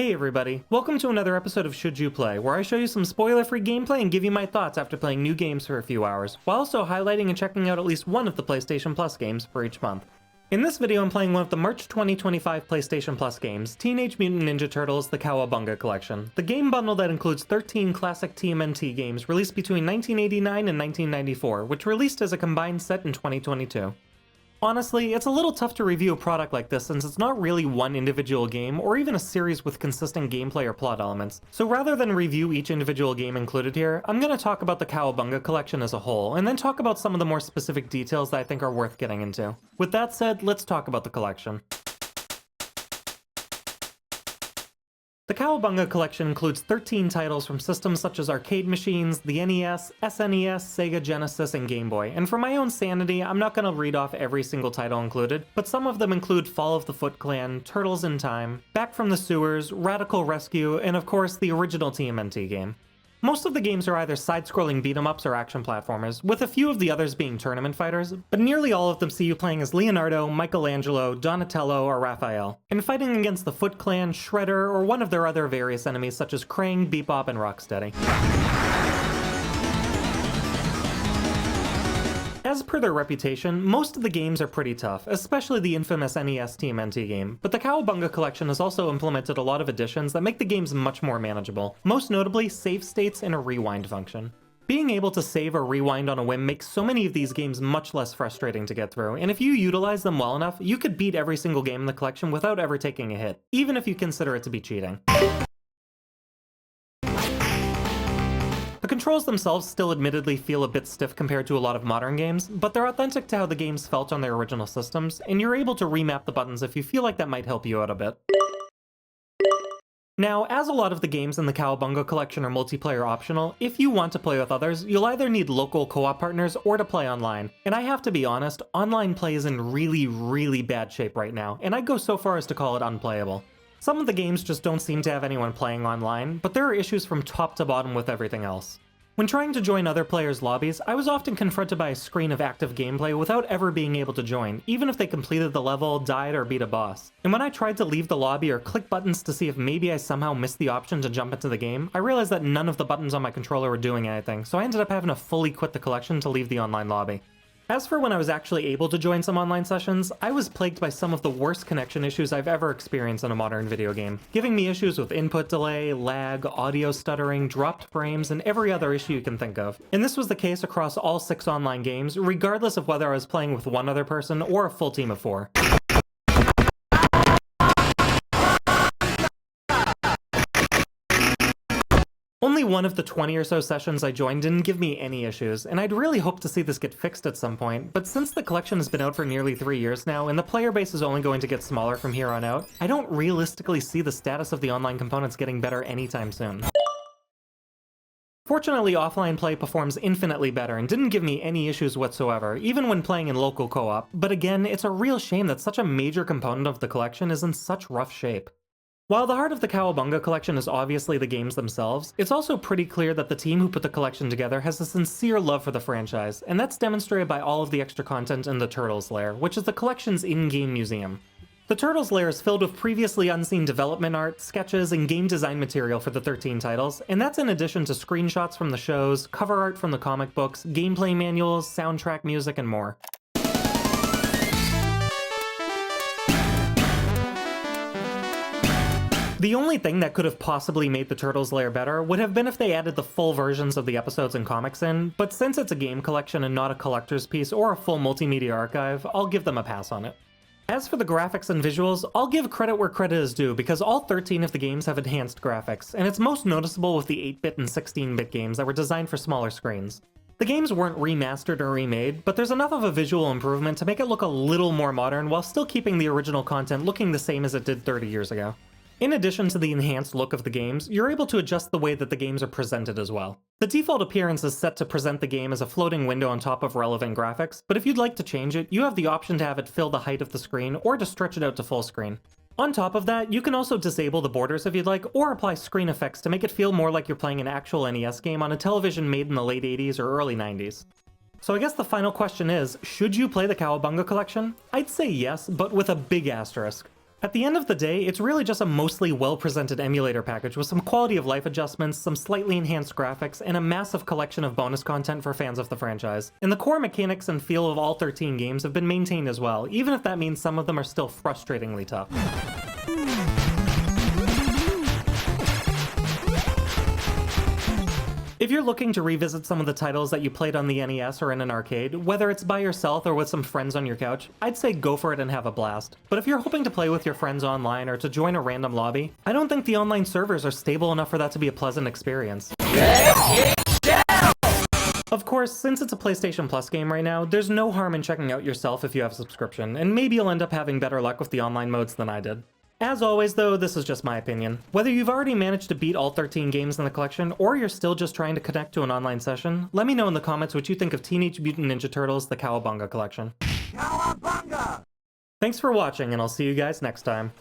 Hey everybody, welcome to another episode of Should You Play, where I show you some spoiler-free gameplay and give you my thoughts after playing new games for a few hours, while also highlighting and checking out at least one of the PlayStation Plus games for each month. In this video I'm playing one of the March 2025 PlayStation Plus games, Teenage Mutant Ninja Turtles: The Cowabunga Collection, the game bundle that includes 13 classic TMNT games released between 1989 and 1994, which released as a combined set in 2022. Honestly, it's a little tough to review a product like this since it's not really one individual game or even a series with consistent gameplay or plot elements. So rather than review each individual game included here, I'm going to talk about the Cowabunga Collection as a whole, and then talk about some of the more specific details that I think are worth getting into. With that said, let's talk about the collection. The Cowabunga Collection includes 13 titles from systems such as arcade machines, the NES, SNES, Sega Genesis, and Game Boy, and for my own sanity, I'm not going to read off every single title included, but some of them include Fall of the Foot Clan, Turtles in Time, Back from the Sewers, Radical Rescue, and of course the original TMNT game. Most of the games are either side-scrolling beat-em-ups or action platformers, with a few of the others being tournament fighters, but nearly all of them see you playing as Leonardo, Michelangelo, Donatello, or Raphael, and fighting against the Foot Clan, Shredder, or one of their other various enemies such as Krang, Bebop, and Rocksteady. As per their reputation, most of the games are pretty tough, especially the infamous NES TMNT game, but the Cowabunga Collection has also implemented a lot of additions that make the games much more manageable, most notably save states and a rewind function. Being able to save or rewind on a whim makes so many of these games much less frustrating to get through, and if you utilize them well enough, you could beat every single game in the collection without ever taking a hit, even if you consider it to be cheating. The controls themselves still admittedly feel a bit stiff compared to a lot of modern games, but they're authentic to how the games felt on their original systems, and you're able to remap the buttons if you feel like that might help you out a bit. Now, as a lot of the games in the Cowabunga Collection are multiplayer optional, if you want to play with others, you'll either need local co-op partners or to play online. And I have to be honest, online play is in really bad shape right now, and I'd go so far as to call it unplayable. Some of the games just don't seem to have anyone playing online, but there are issues from top to bottom with everything else. When trying to join other players' lobbies, I was often confronted by a screen of active gameplay without ever being able to join, even if they completed the level, died, or beat a boss. And when I tried to leave the lobby or click buttons to see if maybe I somehow missed the option to jump into the game, I realized that none of the buttons on my controller were doing anything, so I ended up having to fully quit the collection to leave the online lobby. As for when I was actually able to join some online sessions, I was plagued by some of the worst connection issues I've ever experienced in a modern video game, giving me issues with input delay, lag, audio stuttering, dropped frames, and every other issue you can think of. And this was the case across all 6 online games, regardless of whether I was playing with one other person or a full team of 4. Only one of the 20 or so sessions I joined didn't give me any issues, and I'd really hoped to see this get fixed at some point, but since the collection has been out for nearly 3 years now, and the player base is only going to get smaller from here on out, I don't realistically see the status of the online components getting better anytime soon. Fortunately, offline play performs infinitely better and didn't give me any issues whatsoever, even when playing in local co-op, but again, it's a real shame that such a major component of the collection is in such rough shape. While the heart of the Cowabunga Collection is obviously the games themselves, it's also pretty clear that the team who put the collection together has a sincere love for the franchise, and that's demonstrated by all of the extra content in the Turtles Lair, which is the collection's in-game museum. The Turtles Lair is filled with previously unseen development art, sketches, and game design material for the 13 titles, and that's in addition to screenshots from the shows, cover art from the comic books, gameplay manuals, soundtrack music, and more. The only thing that could have possibly made the Turtles Lair better would have been if they added the full versions of the episodes and comics in, but since it's a game collection and not a collector's piece or a full multimedia archive, I'll give them a pass on it. As for the graphics and visuals, I'll give credit where credit is due because all 13 of the games have enhanced graphics, and it's most noticeable with the 8-bit and 16-bit games that were designed for smaller screens. The games weren't remastered or remade, but there's enough of a visual improvement to make it look a little more modern while still keeping the original content looking the same as it did 30 years ago. In addition to the enhanced look of the games, you're able to adjust the way that the games are presented as well. The default appearance is set to present the game as a floating window on top of relevant graphics, but if you'd like to change it, you have the option to have it fill the height of the screen or to stretch it out to full screen. On top of that, you can also disable the borders if you'd like, or apply screen effects to make it feel more like you're playing an actual NES game on a television made in the late 80s or early 90s. So I guess the final question is, should you play the Cowabunga Collection? I'd say yes, but with a big asterisk. At the end of the day, it's really just a mostly well-presented emulator package with some quality of life adjustments, some slightly enhanced graphics, and a massive collection of bonus content for fans of the franchise. And the core mechanics and feel of all 13 games have been maintained as well, even if that means some of them are still frustratingly tough. If you're looking to revisit some of the titles that you played on the NES or in an arcade, whether it's by yourself or with some friends on your couch, I'd say go for it and have a blast. But if you're hoping to play with your friends online or to join a random lobby, I don't think the online servers are stable enough for that to be a pleasant experience. Of course, since it's a PlayStation Plus game right now, there's no harm in checking out yourself if you have a subscription, and maybe you'll end up having better luck with the online modes than I did. As always though, this is just my opinion. Whether you've already managed to beat all 13 games in the collection, or you're still just trying to connect to an online session, let me know in the comments what you think of Teenage Mutant Ninja Turtles: The Cowabunga Collection. Cowabunga! Thanks for watching, and I'll see you guys next time.